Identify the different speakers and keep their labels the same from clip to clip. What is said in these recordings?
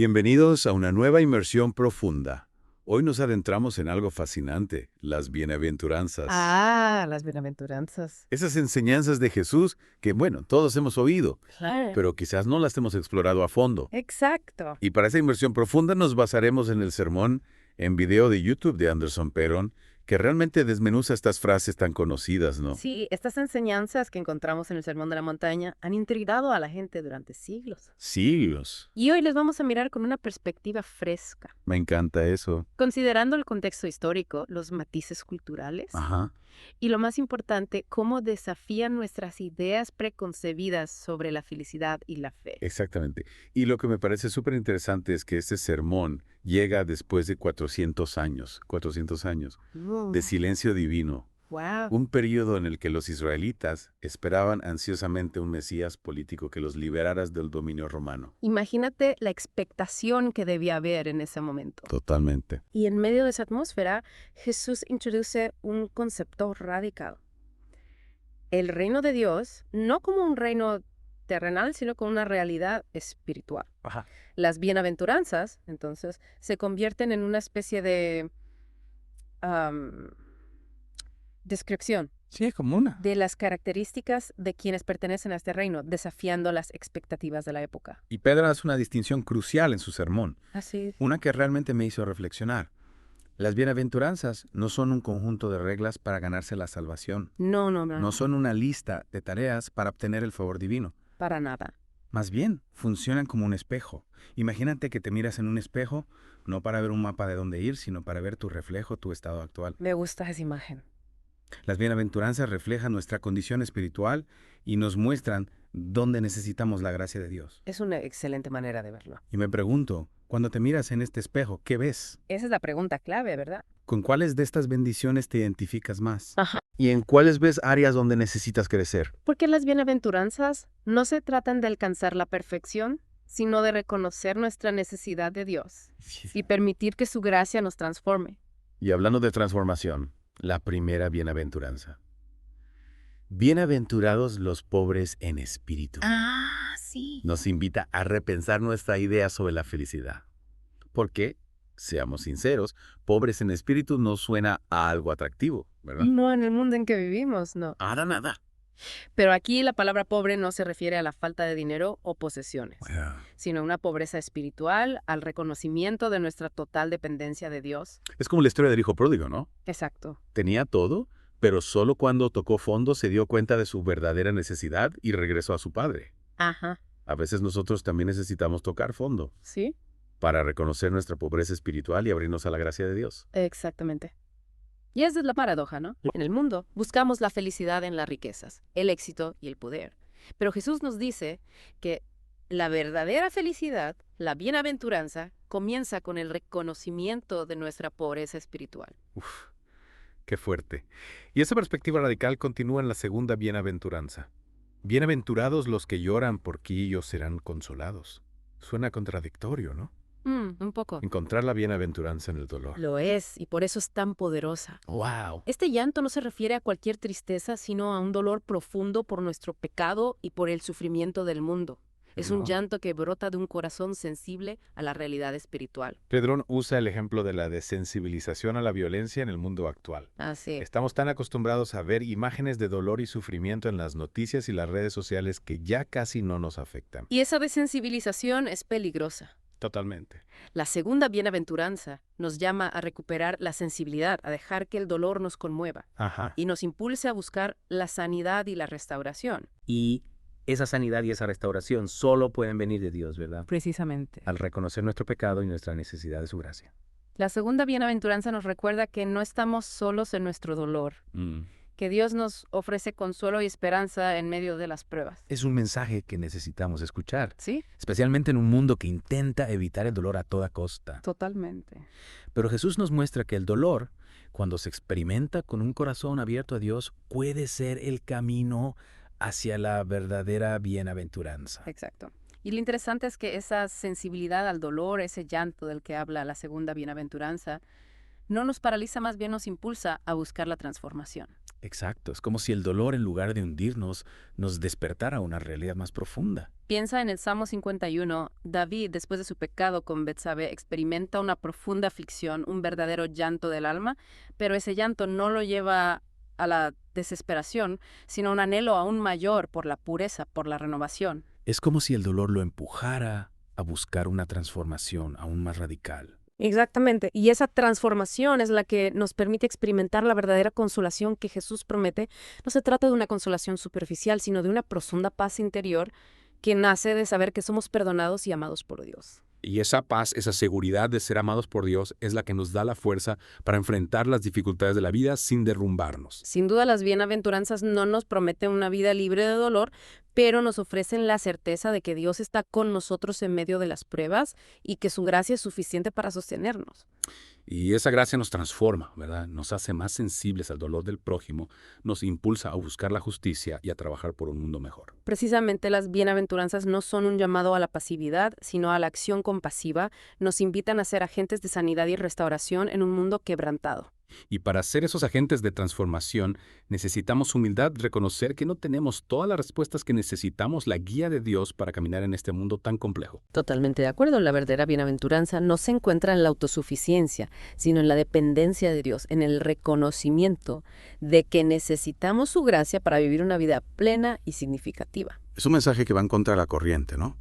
Speaker 1: Bienvenidos a una nueva inmersión profunda. Hoy nos adentramos en algo fascinante, las bienaventuranzas.
Speaker 2: Las bienaventuranzas.
Speaker 1: Esas enseñanzas de Jesús que, bueno, todos hemos oído,
Speaker 2: Claro.
Speaker 1: pero quizás no las hemos explorado a fondo.
Speaker 2: Exacto.
Speaker 1: Y para esa inmersión profunda nos basaremos en el sermón en video de YouTube de Anderson Perón, que realmente desmenuza estas frases tan conocidas, ¿no?
Speaker 2: Sí, estas enseñanzas que encontramos en el Sermón de la Montaña han intrigado a la gente durante siglos.
Speaker 1: Siglos.
Speaker 2: Y hoy les vamos a mirar con una perspectiva fresca,
Speaker 1: Me encanta eso.
Speaker 2: considerando el contexto histórico, los matices culturales
Speaker 1: Ajá.
Speaker 2: y, lo más importante, cómo desafían nuestras ideas preconcebidas sobre la felicidad y la fe.
Speaker 1: Exactamente. Y lo que me parece súper interesante es que este sermón llega después de 400 años de silencio divino,
Speaker 2: Wow.
Speaker 1: un periodo en el que los israelitas esperaban ansiosamente un Mesías político que los liberara del dominio romano.
Speaker 2: Imagínate la expectación que debía haber en ese momento.
Speaker 1: Totalmente.
Speaker 2: Y en medio de esa atmósfera, Jesús introduce un concepto radical. El reino de Dios, no como un reino terrenal, sino como una realidad espiritual.
Speaker 1: Ajá.
Speaker 2: Las bienaventuranzas, entonces, se convierten en una especie de am, descripción
Speaker 3: Sí, es como una.
Speaker 2: de las características de quienes pertenecen a este reino, desafiando las expectativas de la época.
Speaker 3: Y Pedro hace una distinción crucial en su sermón,
Speaker 2: Así.
Speaker 3: una que realmente me hizo reflexionar. Las bienaventuranzas no son un conjunto de reglas para ganarse la salvación.
Speaker 2: No,
Speaker 3: No son una lista de tareas para obtener el favor divino.
Speaker 2: para nada.
Speaker 3: Más bien, funcionan como un espejo. Imagínate que te miras en un espejo, no para ver un mapa de dónde ir, sino para ver tu reflejo, tu estado actual.
Speaker 2: Me gusta esa imagen.
Speaker 3: Las bienaventuranzas reflejan nuestra condición espiritual y nos muestran dónde necesitamos la gracia de Dios.
Speaker 2: Es una excelente manera de verlo.
Speaker 3: Y me pregunto, cuando te miras en este espejo, ¿qué ves?
Speaker 2: Esa es la pregunta clave, ¿verdad?
Speaker 3: ¿Con cuáles de estas bendiciones te identificas más?
Speaker 2: Ajá.
Speaker 1: ¿Y en cuáles ves áreas donde necesitas crecer?
Speaker 2: Porque las bienaventuranzas no se tratan de alcanzar la perfección, sino de reconocer nuestra necesidad de Dios y permitir que su gracia nos transforme.
Speaker 1: Y hablando de transformación, la primera bienaventuranza. Bienaventurados los pobres en espíritu.
Speaker 2: Sí.
Speaker 1: Nos invita a repensar nuestra idea sobre la felicidad. Porque, seamos sinceros, pobres en espíritu no suena a algo atractivo, ¿verdad?
Speaker 2: No en el mundo en que vivimos, no.
Speaker 1: Nada.
Speaker 2: Pero aquí la palabra pobre no se refiere a la falta de dinero o posesiones, sino a una pobreza espiritual, al reconocimiento de nuestra total dependencia de Dios.
Speaker 1: Es como la historia del hijo pródigo, ¿no?
Speaker 2: Exacto.
Speaker 1: Tenía todo, pero solo cuando tocó fondo se dio cuenta de su verdadera necesidad y regresó a su padre.
Speaker 2: Ajá.
Speaker 1: A veces nosotros también necesitamos tocar fondo
Speaker 2: ¿Sí?
Speaker 1: para reconocer nuestra pobreza espiritual y abrirnos a la gracia de Dios.
Speaker 2: Exactamente. Y esa es la paradoja, ¿no? En el mundo buscamos la felicidad en las riquezas, el éxito y el poder. Pero Jesús nos dice que la verdadera felicidad, la bienaventuranza, comienza con el reconocimiento de nuestra pobreza espiritual.
Speaker 1: Uf, qué fuerte. Y esa perspectiva radical continúa en la segunda bienaventuranza. Bienaventurados los que lloran, porque ellos serán consolados. Suena contradictorio, ¿no?
Speaker 2: Un poco.
Speaker 1: Encontrar la bienaventuranza en el dolor.
Speaker 2: Lo es, y por eso es tan poderosa.
Speaker 1: ¡Wow!
Speaker 2: Este llanto no se refiere a cualquier tristeza, sino a un dolor profundo por nuestro pecado y por el sufrimiento del mundo. Es un
Speaker 1: Wow.
Speaker 2: llanto que brota de un corazón sensible a la realidad espiritual.
Speaker 4: Pedrón usa el ejemplo de la desensibilización a la violencia en el mundo actual.
Speaker 2: Así.
Speaker 4: Estamos tan acostumbrados a ver imágenes de dolor y sufrimiento en las noticias y las redes sociales que ya casi no nos afectan.
Speaker 2: Y esa desensibilización es peligrosa.
Speaker 4: Totalmente.
Speaker 2: La segunda bienaventuranza nos llama a recuperar la sensibilidad, a dejar que el dolor nos conmueva
Speaker 4: Ajá.
Speaker 2: y nos impulse a buscar la sanidad y la restauración.
Speaker 5: Y esa sanidad y esa restauración solo pueden venir de Dios, ¿verdad?
Speaker 2: Precisamente.
Speaker 5: Al reconocer nuestro pecado y nuestra necesidad de su gracia.
Speaker 2: La segunda bienaventuranza nos recuerda que no estamos solos en nuestro dolor, que Dios nos ofrece consuelo y esperanza en medio de las pruebas.
Speaker 3: Es un mensaje que necesitamos escuchar,
Speaker 2: ¿Sí?
Speaker 3: especialmente en un mundo que intenta evitar el dolor a toda costa.
Speaker 2: Totalmente.
Speaker 3: Pero Jesús nos muestra que el dolor, cuando se experimenta con un corazón abierto a Dios, puede ser el camino hacia la verdadera bienaventuranza.
Speaker 2: Exacto. Y lo interesante es que esa sensibilidad al dolor, ese llanto del que habla la segunda bienaventuranza, No nos paraliza, más bien nos impulsa a buscar la transformación.
Speaker 3: Exacto, es como si el dolor, en lugar de hundirnos, nos despertara a una realidad más profunda.
Speaker 2: Piensa en el Salmo 51. David, después de su pecado con Betsabé, experimenta una profunda aflicción, un verdadero llanto del alma, pero ese llanto no lo lleva a la desesperación, sino a un anhelo aún mayor por la pureza, por la renovación.
Speaker 3: Es como si el dolor lo empujara a buscar una transformación aún más radical.
Speaker 6: Exactamente, y esa transformación es la que nos permite experimentar la verdadera consolación que Jesús promete. No se trata de una consolación superficial, sino de una profunda paz interior que nace de saber que somos perdonados y amados por Dios.
Speaker 7: Y esa paz, esa seguridad de ser amados por Dios es la que nos da la fuerza para enfrentar las dificultades de la vida sin derrumbarnos.
Speaker 2: Sin duda, las bienaventuranzas no nos prometen una vida libre de dolor, pero nos ofrecen la certeza de que Dios está con nosotros en medio de las pruebas y que su gracia es suficiente para sostenernos.
Speaker 7: Y esa gracia nos transforma, ¿verdad? Nos hace más sensibles al dolor del prójimo, nos impulsa a buscar la justicia y a trabajar por un mundo mejor.
Speaker 2: Precisamente las bienaventuranzas no son un llamado a la pasividad, sino a la acción compasiva. Nos invitan a ser agentes de sanidad y restauración en un mundo quebrantado.
Speaker 7: Y para ser esos agentes de transformación, necesitamos humildad, reconocer que no tenemos todas las respuestas que necesitamos, la guía de Dios para caminar en este mundo tan complejo.
Speaker 2: Totalmente de acuerdo. La verdadera bienaventuranza no se encuentra en la autosuficiencia, sino en la dependencia de Dios, en el reconocimiento de que necesitamos su gracia para vivir una vida plena y significativa.
Speaker 8: Es un mensaje que va en contra de la corriente, ¿no?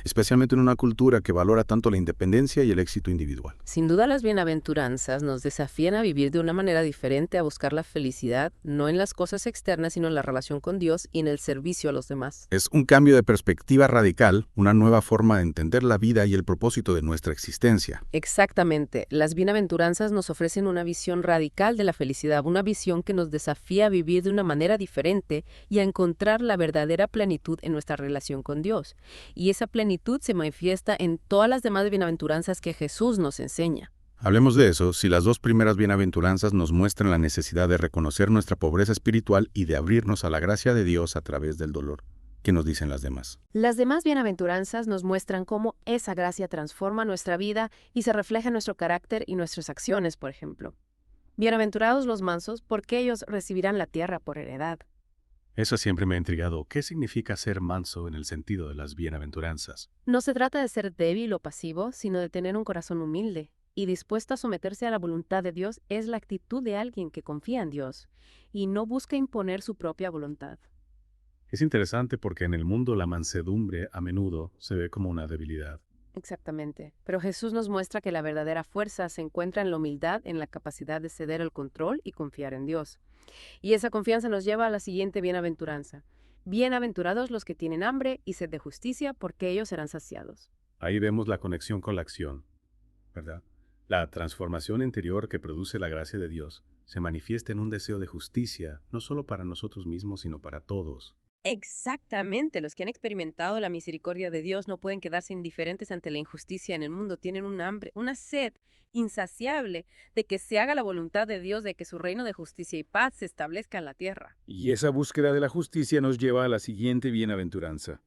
Speaker 8: Especialmente en una cultura que valora tanto la independencia y el éxito individual.
Speaker 2: Sin duda, las bienaventuranzas nos desafían a vivir de una manera diferente, a buscar la felicidad, no en las cosas externas, sino en la relación con Dios y en el servicio a los demás.
Speaker 8: Es un cambio de perspectiva radical, una nueva forma de entender la vida y el propósito de nuestra existencia.
Speaker 2: Exactamente. Las bienaventuranzas nos ofrecen una visión radical de la felicidad, una visión que nos desafía a vivir de una manera diferente y a encontrar la verdadera plenitud en nuestra relación con Dios. Y esa plenitud se manifiesta en todas las demás bienaventuranzas que Jesús nos enseña.
Speaker 8: Hablemos de eso si las dos primeras bienaventuranzas nos muestran la necesidad de reconocer nuestra pobreza espiritual y de abrirnos a la gracia de Dios a través del dolor. ¿Qué nos dicen las demás?
Speaker 6: Las demás bienaventuranzas nos muestran cómo esa gracia transforma nuestra vida y se refleja en nuestro carácter y nuestras acciones, por ejemplo. Bienaventurados los mansos, porque ellos recibirán la tierra por heredad.
Speaker 4: Eso siempre me ha intrigado. ¿Qué significa ser manso en el sentido de las bienaventuranzas?
Speaker 6: No se trata de ser débil o pasivo, sino de tener un corazón humilde y dispuesto a someterse a la voluntad de Dios. Es la actitud de alguien que confía en Dios y no busca imponer su propia voluntad.
Speaker 4: Es interesante porque en el mundo la mansedumbre a menudo se ve como una debilidad.
Speaker 2: Exactamente. Pero Jesús nos muestra que la verdadera fuerza se encuentra en la humildad, en la capacidad de ceder el control y confiar en Dios. Y esa confianza nos lleva a la siguiente bienaventuranza. Bienaventurados los que tienen hambre y sed de justicia, porque ellos serán saciados.
Speaker 4: Ahí vemos la conexión con la acción, ¿verdad? La transformación interior que produce la gracia de Dios se manifiesta en un deseo de justicia, no solo para nosotros mismos, sino para todos.
Speaker 2: Exactamente. Los que han experimentado la misericordia de Dios no pueden quedarse indiferentes ante la injusticia en el mundo. Tienen un hambre, una sed insaciable de que se haga la voluntad de Dios, de que su reino de justicia y paz se establezca en la tierra.
Speaker 9: Y esa búsqueda de la justicia nos lleva a la siguiente bienaventuranza.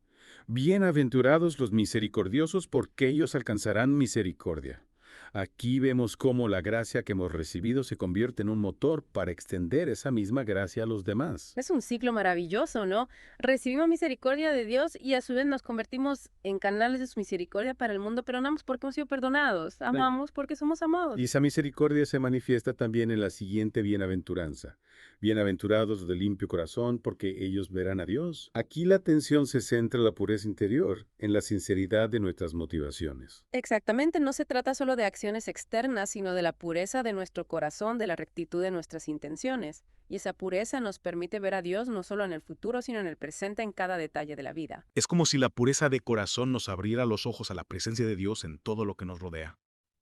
Speaker 9: Bienaventurados los misericordiosos, porque ellos alcanzarán misericordia. Aquí vemos cómo la gracia que hemos recibido se convierte en un motor para extender esa misma gracia a los demás.
Speaker 2: Es un ciclo maravilloso, ¿no? Recibimos misericordia de Dios y a su vez nos convertimos en canales de su misericordia para el mundo. Perdonamos porque hemos sido perdonados. Amamos porque somos amados.
Speaker 9: Y esa misericordia se manifiesta también en la siguiente bienaventuranza. Bienaventurados de limpio corazón, porque ellos verán a Dios. Aquí la atención se centra en la pureza interior, en la sinceridad de nuestras motivaciones.
Speaker 2: Exactamente, no se trata solo de acciones externas, sino de la pureza de nuestro corazón, de la rectitud de nuestras intenciones. Y esa pureza nos permite ver a Dios no solo en el futuro, sino en el presente, en cada detalle de la vida.
Speaker 10: Es como si la pureza de corazón nos abriera los ojos a la presencia de Dios en todo lo que nos rodea.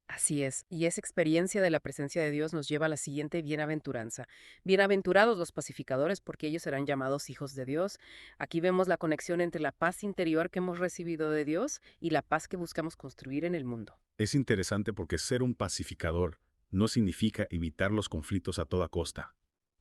Speaker 2: Así es, y esa experiencia de la presencia de Dios nos lleva a la siguiente bienaventuranza. Bienaventurados los pacificadores, porque ellos serán llamados hijos de Dios. Aquí vemos la conexión entre la paz interior que hemos recibido de Dios y la paz que buscamos construir en el mundo.
Speaker 9: Es interesante porque ser un pacificador no significa evitar los conflictos a toda costa.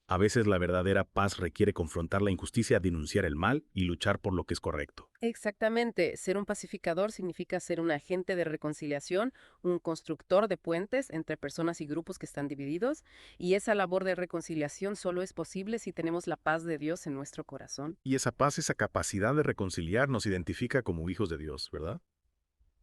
Speaker 10: A veces la verdadera paz requiere confrontar la injusticia, denunciar el mal y luchar por lo que es correcto.
Speaker 2: Exactamente. Ser un pacificador significa ser un agente de reconciliación, un constructor de puentes entre personas y grupos que están divididos, y esa labor de reconciliación solo es posible si tenemos la paz de Dios en nuestro corazón.
Speaker 10: Y esa paz, esa capacidad de reconciliar nos identifica como hijos de Dios, ¿verdad?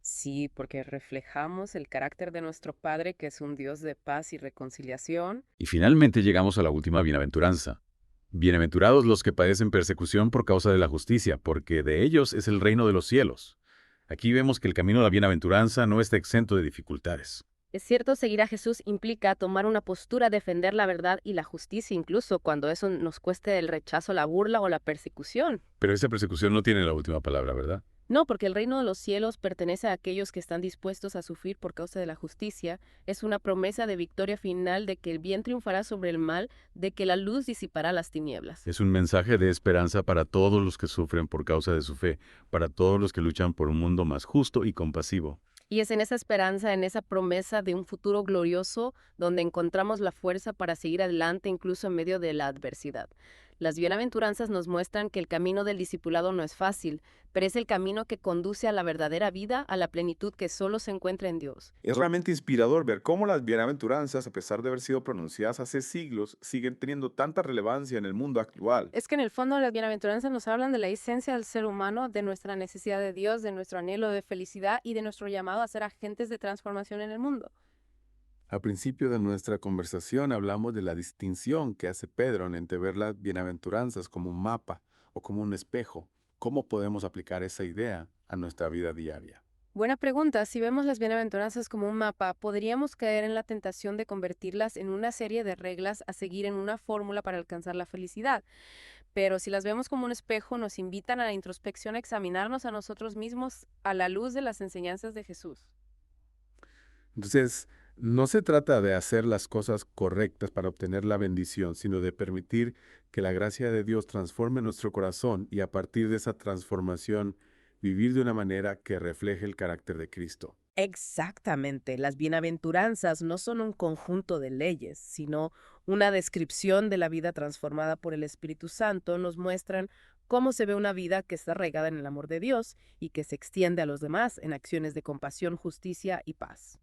Speaker 2: Sí, porque reflejamos el carácter de nuestro Padre, que es un Dios de paz y reconciliación.
Speaker 8: Y finalmente llegamos a la última bienaventuranza. Bienaventurados los que padecen persecución por causa de la justicia, porque de ellos es el reino de los cielos. Aquí vemos que el camino a la bienaventuranza no está exento de dificultades.
Speaker 2: Es cierto, seguir a Jesús implica tomar una postura, defender la verdad y la justicia, incluso cuando eso nos cueste el rechazo, la burla o la persecución.
Speaker 8: Pero esa persecución no tiene la última palabra, ¿verdad?
Speaker 2: No, porque el reino de los cielos pertenece a aquellos que están dispuestos a sufrir por causa de la justicia. Es una promesa de victoria final, de que el bien triunfará sobre el mal, de que la luz disipará las tinieblas.
Speaker 8: Es un mensaje de esperanza para todos los que sufren por causa de su fe, para todos los que luchan por un mundo más justo y compasivo.
Speaker 2: Y es en esa esperanza, en esa promesa de un futuro glorioso, donde encontramos la fuerza para seguir adelante incluso en medio de la adversidad. Las bienaventuranzas nos muestran que el camino del discipulado no es fácil, pero es el camino que conduce a la verdadera vida, a la plenitud que solo se encuentra en Dios.
Speaker 11: Es realmente inspirador ver cómo las bienaventuranzas, a pesar de haber sido pronunciadas hace siglos, siguen teniendo tanta relevancia en el mundo actual.
Speaker 6: Es que en el fondo las bienaventuranzas nos hablan de la esencia del ser humano, de nuestra necesidad de Dios, de nuestro anhelo de felicidad y de nuestro llamado a ser agentes de transformación en el mundo.
Speaker 11: Al principio de nuestra conversación hablamos de la distinción que hace Pedro entre ver las bienaventuranzas como un mapa o como un espejo. ¿Cómo podemos aplicar esa idea a nuestra vida diaria?
Speaker 6: Buena pregunta. Si vemos las bienaventuranzas como un mapa, podríamos caer en la tentación de convertirlas en una serie de reglas a seguir en una fórmula para alcanzar la felicidad. Pero si las vemos como un espejo, nos invitan a la introspección, a examinarnos a nosotros mismos a la luz de las enseñanzas de Jesús.
Speaker 11: Entonces, no se trata de hacer las cosas correctas para obtener la bendición, sino de permitir que la gracia de Dios transforme nuestro corazón y a partir de esa transformación vivir de una manera que refleje el carácter de Cristo.
Speaker 2: Exactamente. Las bienaventuranzas no son un conjunto de leyes, sino una descripción de la vida transformada por el Espíritu Santo. Nos muestran cómo se ve una vida que está arraigada en el amor de Dios y que se extiende a los demás en acciones de compasión, justicia y paz.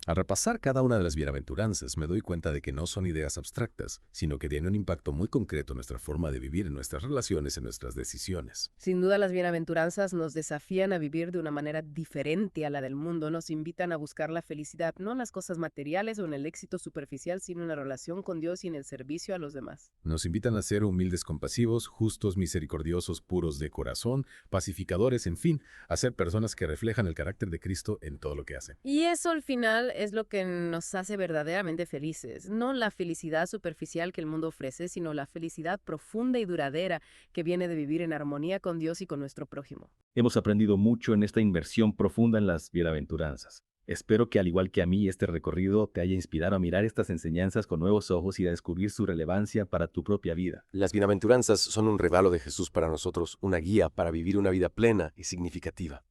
Speaker 12: Al repasar cada una de las bienaventuranzas, me doy cuenta de que no son ideas abstractas, sino que tienen un impacto muy concreto en nuestra forma de vivir, en nuestras relaciones, en nuestras decisiones.
Speaker 2: Sin duda, las bienaventuranzas nos desafían a vivir de una manera diferente a la del mundo, nos invitan a buscar la felicidad, no en las cosas materiales o en el éxito superficial, sino en la relación con Dios y en el servicio a los demás.
Speaker 12: Nos invitan a ser humildes, compasivos, justos, misericordiosos, puros de corazón, pacificadores, en fin, a ser personas que reflejan el carácter de Cristo en todo lo que hacen.
Speaker 2: Y eso al final es lo que nos hace verdaderamente felices, no la felicidad superficial que el mundo ofrece, sino la felicidad profunda y duradera que viene de vivir en armonía con Dios y con nuestro prójimo.
Speaker 3: Hemos aprendido mucho en esta inmersión profunda en las bienaventuranzas. Espero que al igual que a mí este recorrido te haya inspirado a mirar estas enseñanzas con nuevos ojos y a descubrir su relevancia para tu propia vida.
Speaker 13: Las bienaventuranzas son un regalo de Jesús para nosotros, una guía para vivir una vida plena y significativa.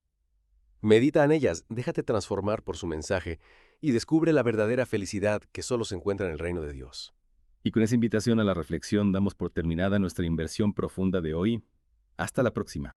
Speaker 13: Medita en ellas, déjate transformar por su mensaje y descubre la verdadera felicidad que solo se encuentra en el reino de Dios.
Speaker 3: Y con esa invitación a la reflexión damos por terminada nuestra inversión profunda de hoy. Hasta la próxima.